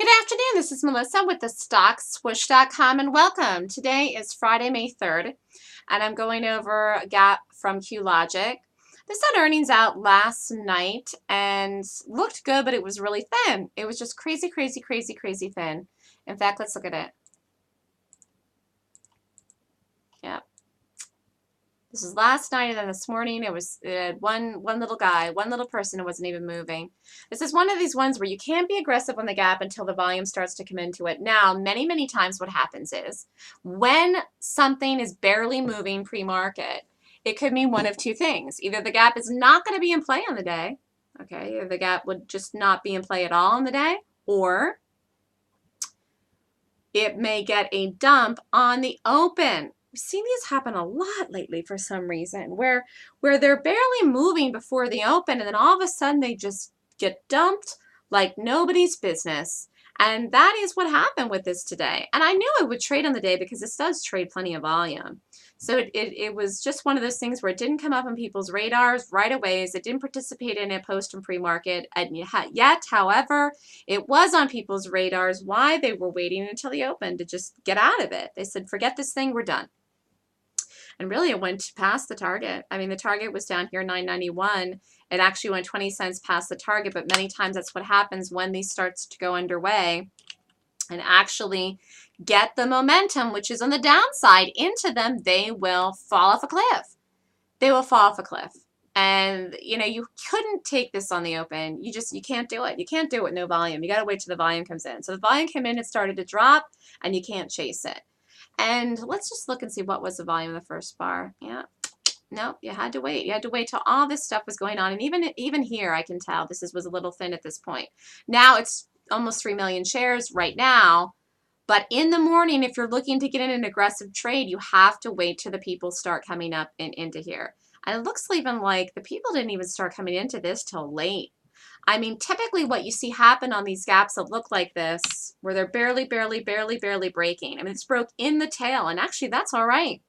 Good afternoon, this is Melissa with the StockSwoosh.com and welcome. Today is Friday, May 3rd, and I'm going over a gap from Qlgc. This had earnings out last night and looked good, but it was really thin. It was just crazy, crazy, crazy, crazy thin. In fact, let's look at it. Yep. This was last night, and then this morning it was one little guy, one little person who wasn't even moving. This is one of these ones where you can't be aggressive on the gap until the volume starts to come into it. Now, many, many times what happens is when something is barely moving pre-market, it could mean one of two things. Either the gap is not going to be in play on the day, okay, or the gap would just not be in play at all on the day, or it may get a dump on the open. We've seen these happen a lot lately for some reason, where they're barely moving before the open, and then all of a sudden they just get dumped like nobody's business. And that is what happened with this today. And I knew it would trade on the day because this does trade plenty of volume. So it was just one of those things where it didn't come up on people's radars right away. It didn't participate in a post and pre-market yet. However, it was on people's radars why they were waiting until the open to just get out of it. They said, forget this thing, we're done. And really it went past the target. I mean, the target was down here, 991. It actually went 20 cents past the target, but many times that's what happens when these starts to go underway and actually get the momentum, which is on the downside, into them, they will fall off a cliff. They will fall off a cliff. And, you know, you couldn't take this on the open. You can't do it. You can't do it with no volume. You got to wait till the volume comes in. So the volume came in, it started to drop, and you can't chase it. And let's just look and see what was the volume of the first bar. Yeah. No, you had to wait. You had to wait till all this stuff was going on. And even here, I can tell this was a little thin at this point. Now it's almost 3 million shares right now. But in the morning, if you're looking to get in an aggressive trade, you have to wait till the people start coming up and into here. And it looks even like the people didn't even start coming into this till late. I mean, typically what you see happen on these gaps that look like this, where they're barely breaking. I mean, it's broke in the tail, and actually that's all right.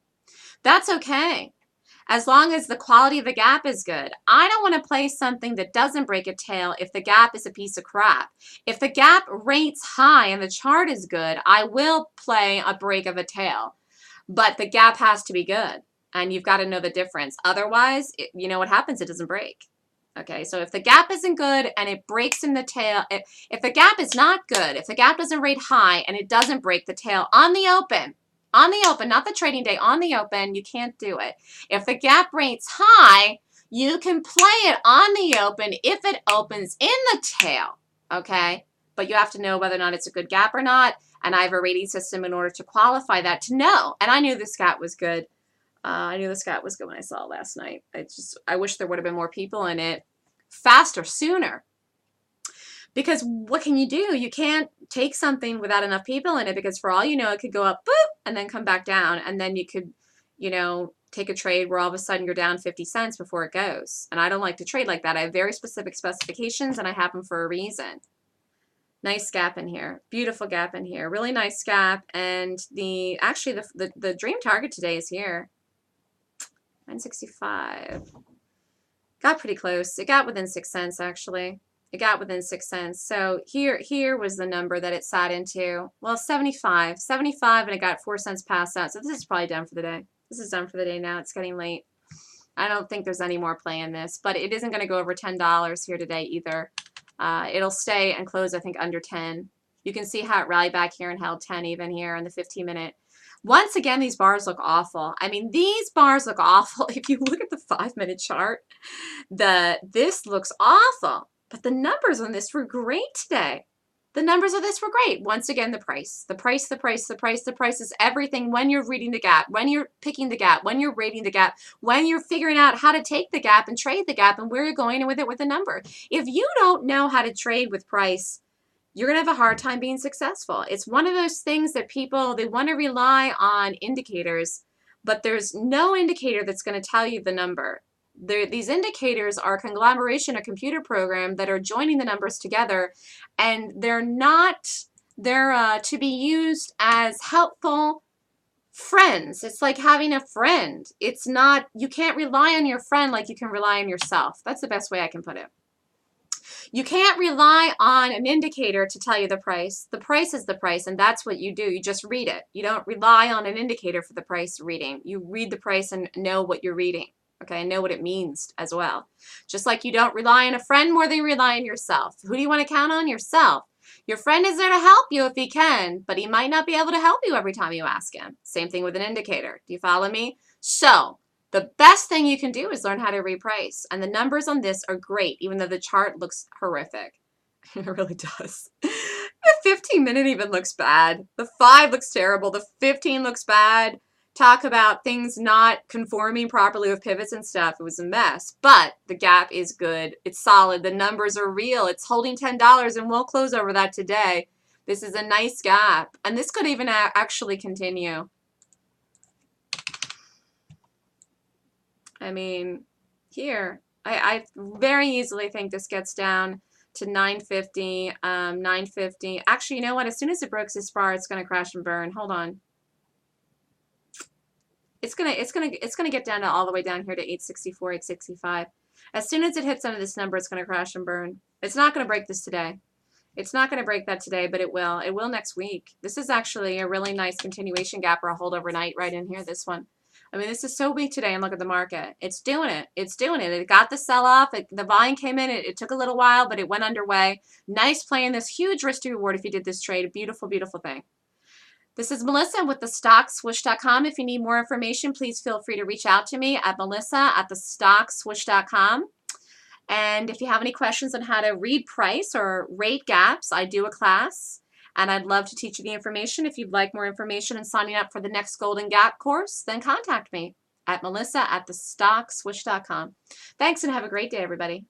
That's okay. As long as the quality of the gap is good. I don't want to play something that doesn't break a tail if the gap is a piece of crap. If the gap rates high and the chart is good, I will play a break of a tail. But the gap has to be good, and you've got to know the difference. Otherwise, you know what happens? It doesn't break. Okay, so if the gap isn't good and it breaks in the tail, if the gap is not good, if the gap doesn't rate high and it doesn't break the tail on the open, not the trading day, on the open, you can't do it. If the gap rates high, you can play it on the open if it opens in the tail, okay? But you have to know whether or not it's a good gap or not, and I have a rating system in order to qualify that to know. And I knew this gap was good. I knew this gap was good when I saw it last night. I wish there would have been more people in it faster, sooner. Because what can you do? You can't take something without enough people in it, because for all you know, it could go up, boop, and then come back down. And then you could, you know, take a trade where all of a sudden you're down 50 cents before it goes. And I don't like to trade like that. I have very specific specifications, and I have them for a reason. Nice gap in here. Beautiful gap in here. Really nice gap. And actually the dream target today is here. 965. Got pretty close. It got within 6 cents, actually. It got within 6 cents. So here was the number that it sat into. Well, 75. 75, and it got 4 cents past that. So this is probably done for the day. This is done for the day now. It's getting late. I don't think there's any more play in this, but it isn't going to go over $10 here today either. It'll stay and close, I think, under 10. You can see how it rallied back here and held 10 even here in the 15-minute. Once again, these bars look awful. I mean, these bars look awful. If you look at the 5-minute chart, this looks awful. But the numbers on this were great today. The numbers of this were great. Once again, the price. The price is everything when you're reading the gap, when you're picking the gap, when you're rating the gap, when you're figuring out how to take the gap and trade the gap and where you're going with it with a number. If you don't know how to trade with price, you're going to have a hard time being successful. It's one of those things that people, they want to rely on indicators, but there's no indicator that's going to tell you the number. These indicators are a conglomeration, a computer program that are joining the numbers together, and they're to be used as helpful friends. It's like having a friend. It's not, you can't rely on your friend like you can rely on yourself. That's the best way I can put it. You can't rely on an indicator to tell you the price. The price is the price, and that's what you do. You just read it. You don't rely on an indicator for the price reading. You read the price and know what you're reading, okay, and know what it means as well. Just like you don't rely on a friend more than you rely on yourself. Who do you want to count on? Yourself. Your friend is there to help you if he can, but he might not be able to help you every time you ask him. Same thing with an indicator. Do you follow me? So, the best thing you can do is learn how to reprice. And the numbers on this are great, even though the chart looks horrific. It really does. The 15-minute even looks bad. The 5 looks terrible. The 15 looks bad. Talk about things not conforming properly with pivots and stuff. It was a mess. But the gap is good. It's solid. The numbers are real. It's holding $10 and we'll close over that today. This is a nice gap. And this could even actually continue. I mean, here, I very easily think this gets down to 950, 950. Actually, you know what? As soon as it breaks this bar, it's going to crash and burn. Hold on. It's gonna get down to all the way down here to 864, 865. As soon as it hits under this number, it's going to crash and burn. It's not going to break this today. It's not going to break that today, but it will. It will next week. This is actually a really nice continuation gap or a hold overnight right in here, this one. I mean, this is so weak today, and look at the market. It's doing it. It's doing it. It got the sell-off. The volume came in. It took a little while, but it went underway. Nice play in this huge risk to reward if you did this trade. A beautiful, beautiful thing. This is Melissa with thestockswoosh.com. If you need more information, please feel free to reach out to me at melissa@thestockswoosh.com. And if you have any questions on how to read price or rate gaps, I do a class. And I'd love to teach you the information. If you'd like more information and signing up for the next Golden Gap course, then contact me at melissa@thestockswoosh.com. Thanks and have a great day, everybody.